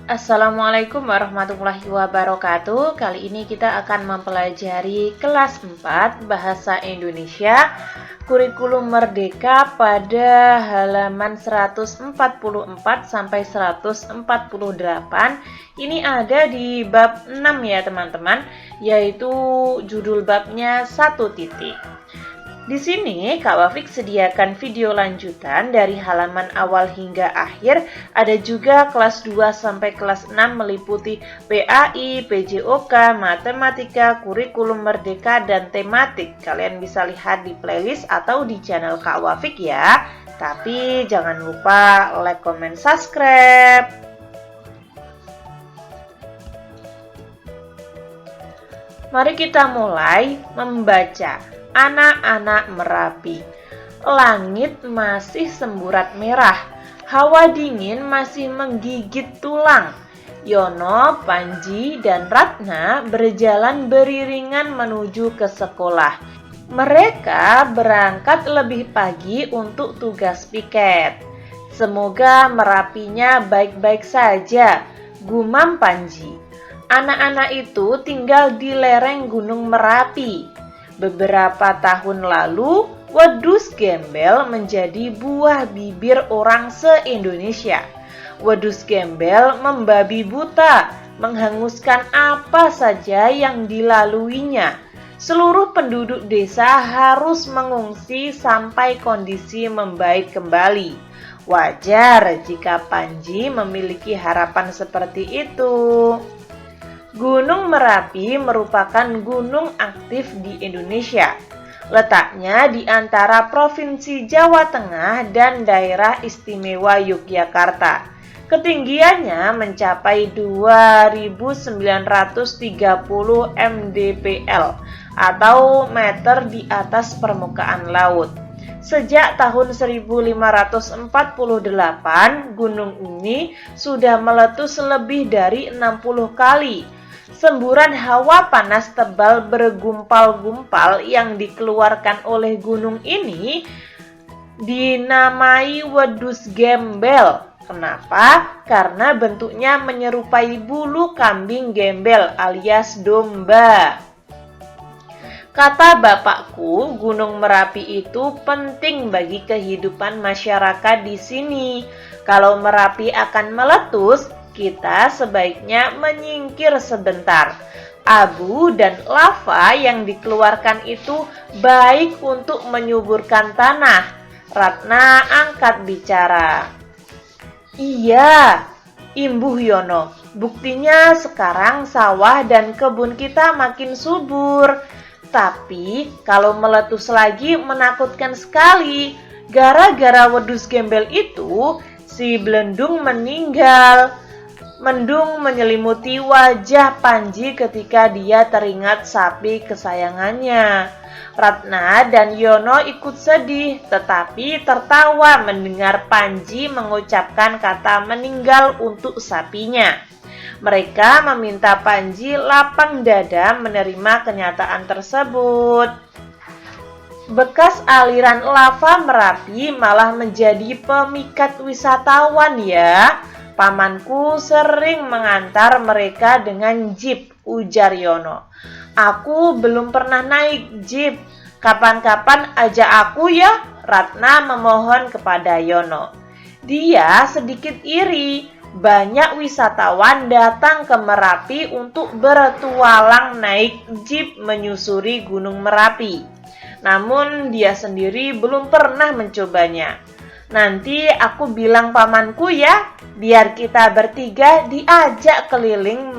Assalamualaikum warahmatullahi wabarakatuh. Kali ini kita akan mempelajari kelas 4 Bahasa Indonesia Kurikulum Merdeka pada halaman 144 sampai 148. Ini ada di bab 6 ya teman-teman, yaitu judul babnya 1 titik. Di sini Kak Wafik sediakan video lanjutan dari halaman awal hingga akhir. Ada juga kelas 2 sampai kelas 6 meliputi PAI, PJOK, Matematika, Kurikulum Merdeka, dan Tematik. Kalian bisa lihat di playlist atau di channel Kak Wafik ya. Tapi jangan lupa like, comment, subscribe. Mari kita mulai membaca. Anak-anak Merapi. Langit masih semburat merah. Hawa dingin masih menggigit tulang. Yono, Panji, dan Ratna berjalan beriringan menuju ke sekolah. Mereka berangkat lebih pagi untuk tugas piket. Semoga Merapinya baik-baik saja, gumam Panji. Anak-anak itu tinggal di lereng Gunung Merapi. Beberapa tahun lalu, wedus gembel menjadi buah bibir orang se-Indonesia. Wedus gembel membabi buta, menghanguskan apa saja yang dilaluinya. Seluruh penduduk desa harus mengungsi sampai kondisi membaik kembali. Wajar jika Panji memiliki harapan seperti itu. Gunung Merapi merupakan gunung aktif di Indonesia. Letaknya di antara Provinsi Jawa Tengah dan Daerah Istimewa Yogyakarta. Ketinggiannya mencapai 2.930 mdpl atau meter di atas permukaan laut. Sejak tahun 1548, gunung ini sudah meletus lebih dari 60 kali. Semburan hawa panas tebal bergumpal-gumpal yang dikeluarkan oleh gunung ini dinamai wedus gembel. Kenapa? Karena bentuknya menyerupai bulu kambing gembel alias domba. Kata bapakku, Gunung Merapi itu penting bagi kehidupan masyarakat di sini. Kalau Merapi akan meletus, kita sebaiknya menyingkir sebentar. Abu dan lava yang dikeluarkan itu baik untuk menyuburkan tanah. Ratna angkat bicara. Iya, imbuh Yono. Buktinya sekarang sawah dan kebun kita makin subur. Tapi kalau meletus lagi menakutkan sekali. Gara-gara wedus gembel itu, si Belendung meninggal. Mendung menyelimuti wajah Panji ketika dia teringat sapi kesayangannya. Ratna dan Yono ikut sedih, tetapi tertawa mendengar Panji mengucapkan kata meninggal untuk sapinya. Mereka meminta Panji lapang dada menerima kenyataan tersebut. Bekas aliran lava Merapi malah menjadi pemikat wisatawan ya. Pamanku sering mengantar mereka dengan jeep, ujar Yono. Aku belum pernah naik jeep. Kapan-kapan ajak aku ya, Ratna memohon kepada Yono. Dia sedikit iri. Banyak wisatawan datang ke Merapi untuk bertualang naik jeep menyusuri Gunung Merapi. Namun dia sendiri belum pernah mencobanya. Nanti aku bilang pamanku ya, biar kita bertiga diajak keliling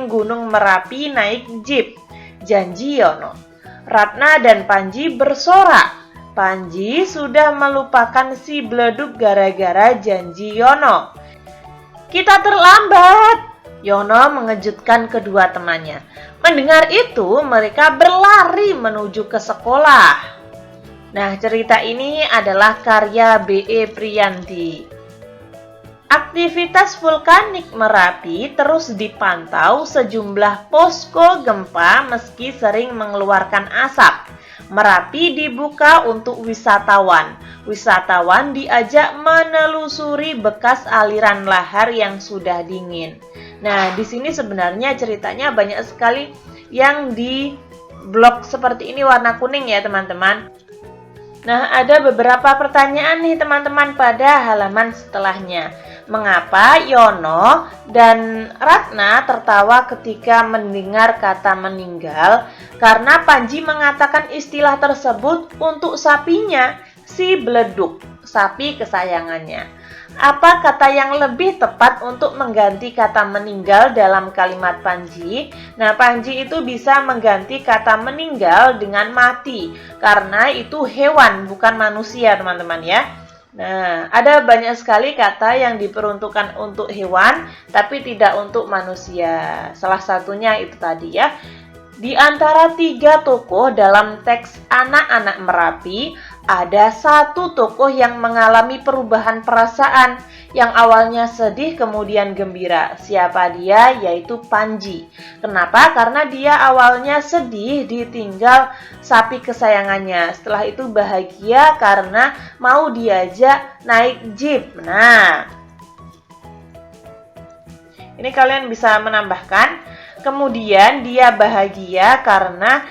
Gunung Merapi naik jeep. Janji Yono. Ratna dan Panji bersorak. Panji sudah melupakan si Beledug gara-gara janji Yono. Kita terlambat, Yono mengejutkan kedua temannya. Mendengar itu, mereka berlari menuju ke sekolah. Nah, cerita ini adalah karya B.E. Priyanti. Aktivitas vulkanik Merapi terus dipantau sejumlah posko gempa meski sering mengeluarkan asap. Merapi dibuka untuk wisatawan. Wisatawan diajak menelusuri bekas aliran lahar yang sudah dingin. Nah, di sini sebenarnya ceritanya banyak sekali yang di blok seperti ini warna kuning ya, teman-teman. Nah, ada beberapa pertanyaan nih teman-teman pada halaman setelahnya. Mengapa Yono dan Ratna tertawa ketika mendengar kata meninggal? Karena Panji mengatakan istilah tersebut untuk sapinya, si Beleduk, sapi kesayangannya. Apa kata yang lebih tepat untuk mengganti kata meninggal dalam kalimat Panji? Nah, Panji itu bisa mengganti kata meninggal dengan mati, karena itu hewan, bukan manusia, teman-teman ya. Nah, ada banyak sekali kata yang diperuntukkan untuk hewan, tapi tidak untuk manusia. Salah satunya itu tadi ya. Di antara 3 tokoh dalam teks Anak-anak Merapi, ada 1 tokoh yang mengalami perubahan perasaan, yang awalnya sedih kemudian gembira. Siapa dia? Yaitu Panji. Kenapa? Karena dia awalnya sedih ditinggal sapi kesayangannya. Setelah itu bahagia karena mau diajak naik jeep. Nah, ini kalian bisa menambahkan. Kemudian dia bahagia karena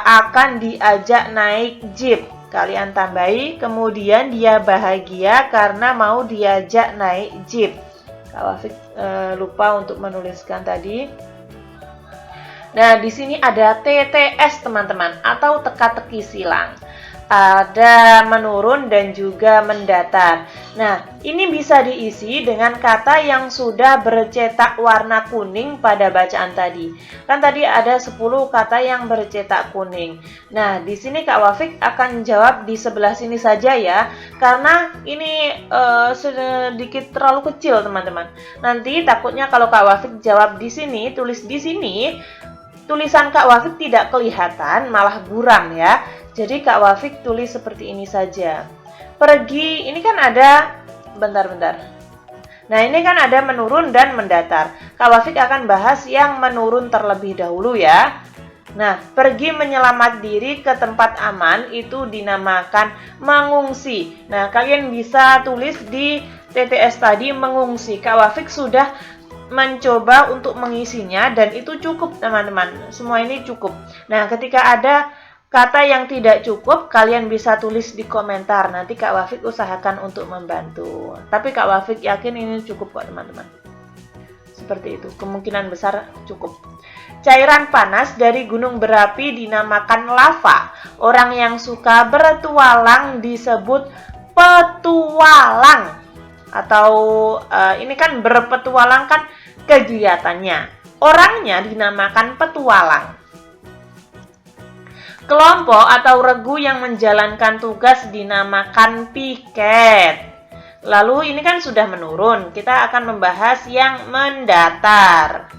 akan diajak naik jeep. Kalian tambahi, kemudian dia bahagia karena mau diajak naik jeep. Kak Wafik lupa untuk menuliskan tadi. Nah, di sini ada TTS teman-teman, atau teka-teki silang. Ada menurun dan juga mendatar. Nah, ini bisa diisi dengan kata yang sudah bercetak warna kuning pada bacaan tadi. Kan tadi ada 10 kata yang bercetak kuning. Nah, di sini Kak Wafik akan jawab di sebelah sini saja ya, karena ini sedikit terlalu kecil, teman-teman. Nanti takutnya kalau Kak Wafik jawab di sini, tulis di sini, tulisan Kak Wafik tidak kelihatan, malah buram ya. Jadi Kak Wafik tulis seperti ini saja. Pergi, ini kan ada, bentar. Nah, ini kan ada menurun dan mendatar. Kak Wafik akan bahas yang menurun terlebih dahulu ya. Nah, pergi menyelamat diri ke tempat aman itu dinamakan mengungsi. Nah, kalian bisa tulis di TTS tadi mengungsi. Kak Wafik sudah mencoba untuk mengisinya dan itu cukup, teman-teman. Semua ini cukup. Nah, ketika ada kata yang tidak cukup, kalian bisa tulis di komentar. Nanti Kak Wafik usahakan untuk membantu. Tapi Kak Wafik yakin ini cukup kok, teman-teman. Seperti itu, kemungkinan besar cukup. Cairan panas dari gunung berapi dinamakan lava. Orang yang suka bertualang disebut petualang. Atau ini kan berpetualang kan kegiatannya. Orangnya dinamakan petualang. Kelompok atau regu yang menjalankan tugas dinamakan piket. Lalu ini kan sudah menurun, kita akan membahas yang mendatar.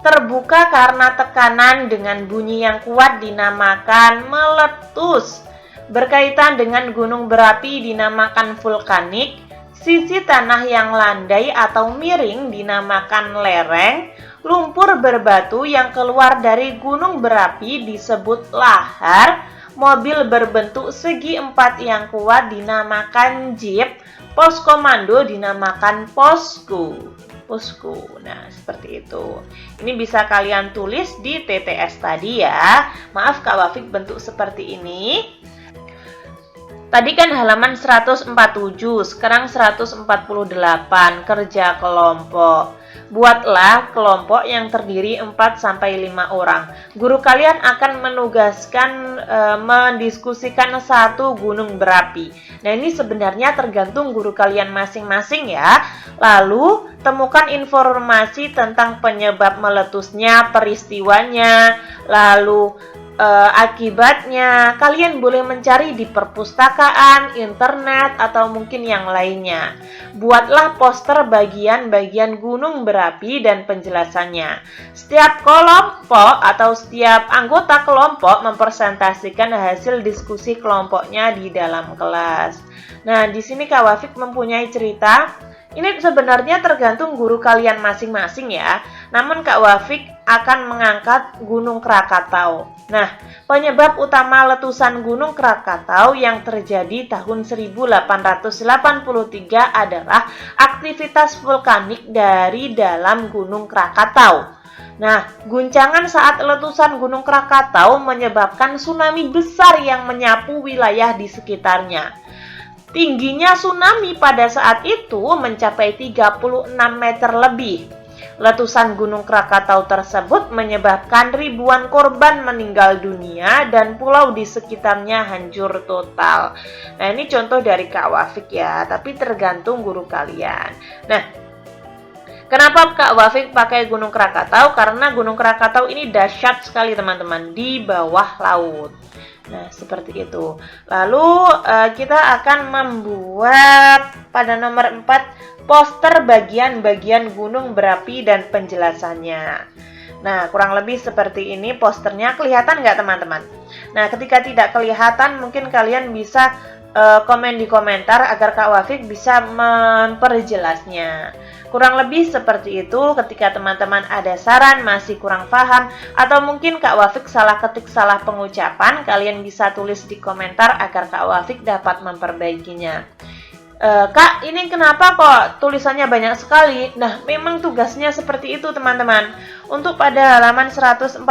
Terbuka karena tekanan dengan bunyi yang kuat dinamakan meletus. Berkaitan dengan gunung berapi dinamakan vulkanik. Sisi tanah yang landai atau miring dinamakan lereng. Lumpur berbatu yang keluar dari gunung berapi disebut lahar. Mobil berbentuk segi empat yang kuat dinamakan jeep. Pos komando dinamakan posku. Nah, seperti itu. Ini bisa kalian tulis di TTS tadi ya. Maaf Kak Wafik bentuk seperti ini. Tadi kan halaman 147, sekarang 148, kerja kelompok. Buatlah kelompok yang terdiri 4-5 orang. Guru kalian akan menugaskan mendiskusikan satu gunung berapi. Nah, ini sebenarnya tergantung guru kalian masing-masing ya. Lalu, temukan informasi tentang penyebab meletusnya, peristiwanya, lalu akibatnya. Kalian boleh mencari di perpustakaan, internet, atau mungkin yang lainnya. Buatlah poster bagian-bagian gunung berapi dan penjelasannya. Setiap kelompok atau setiap anggota kelompok mempresentasikan hasil diskusi kelompoknya di dalam kelas. Nah, di sini Kak Wafik mempunyai cerita Ini sebenarnya tergantung guru kalian masing-masing ya. Namun Kak Wafik akan mengangkat Gunung Krakatau. Nah, penyebab utama letusan Gunung Krakatau yang terjadi tahun 1883 adalah aktivitas vulkanik dari dalam Gunung Krakatau. Nah, guncangan saat letusan Gunung Krakatau menyebabkan tsunami besar yang menyapu wilayah di sekitarnya. Tingginya tsunami pada saat itu mencapai 36 meter lebih. Letusan Gunung Krakatau tersebut menyebabkan ribuan korban meninggal dunia dan pulau di sekitarnya hancur total. Nah, ini contoh dari Kak Wafik ya, tapi tergantung guru kalian. Nah, kenapa Kak Wafik pakai Gunung Krakatau? Karena Gunung Krakatau ini dahsyat sekali teman-teman, di bawah laut. Nah, seperti itu. Lalu kita akan membuat pada nomor 4 poster bagian-bagian gunung berapi dan penjelasannya. Nah, kurang lebih seperti ini posternya. Kelihatan nggak teman-teman? Nah, ketika tidak kelihatan mungkin kalian bisa komen di komentar agar Kak Wafik bisa memperjelasnya. Kurang lebih seperti itu. Ketika teman-teman ada saran, masih kurang paham, atau mungkin Kak Wafik salah ketik, salah pengucapan, kalian bisa tulis di komentar agar Kak Wafik dapat memperbaikinya. Kak, ini kenapa kok tulisannya banyak sekali? Nah, memang tugasnya seperti itu teman-teman. Untuk pada halaman 148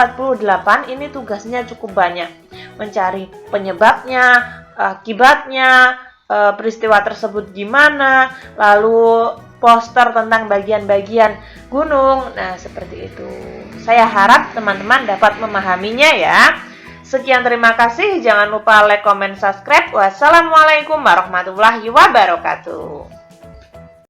ini tugasnya cukup banyak. Mencari penyebabnya, akibatnya, peristiwa tersebut gimana, lalu poster tentang bagian-bagian gunung. Nah, seperti itu. Saya harap teman-teman dapat memahaminya ya. Sekian, terima kasih. Jangan lupa like, comment, subscribe. Wassalamualaikum warahmatullahi wabarakatuh.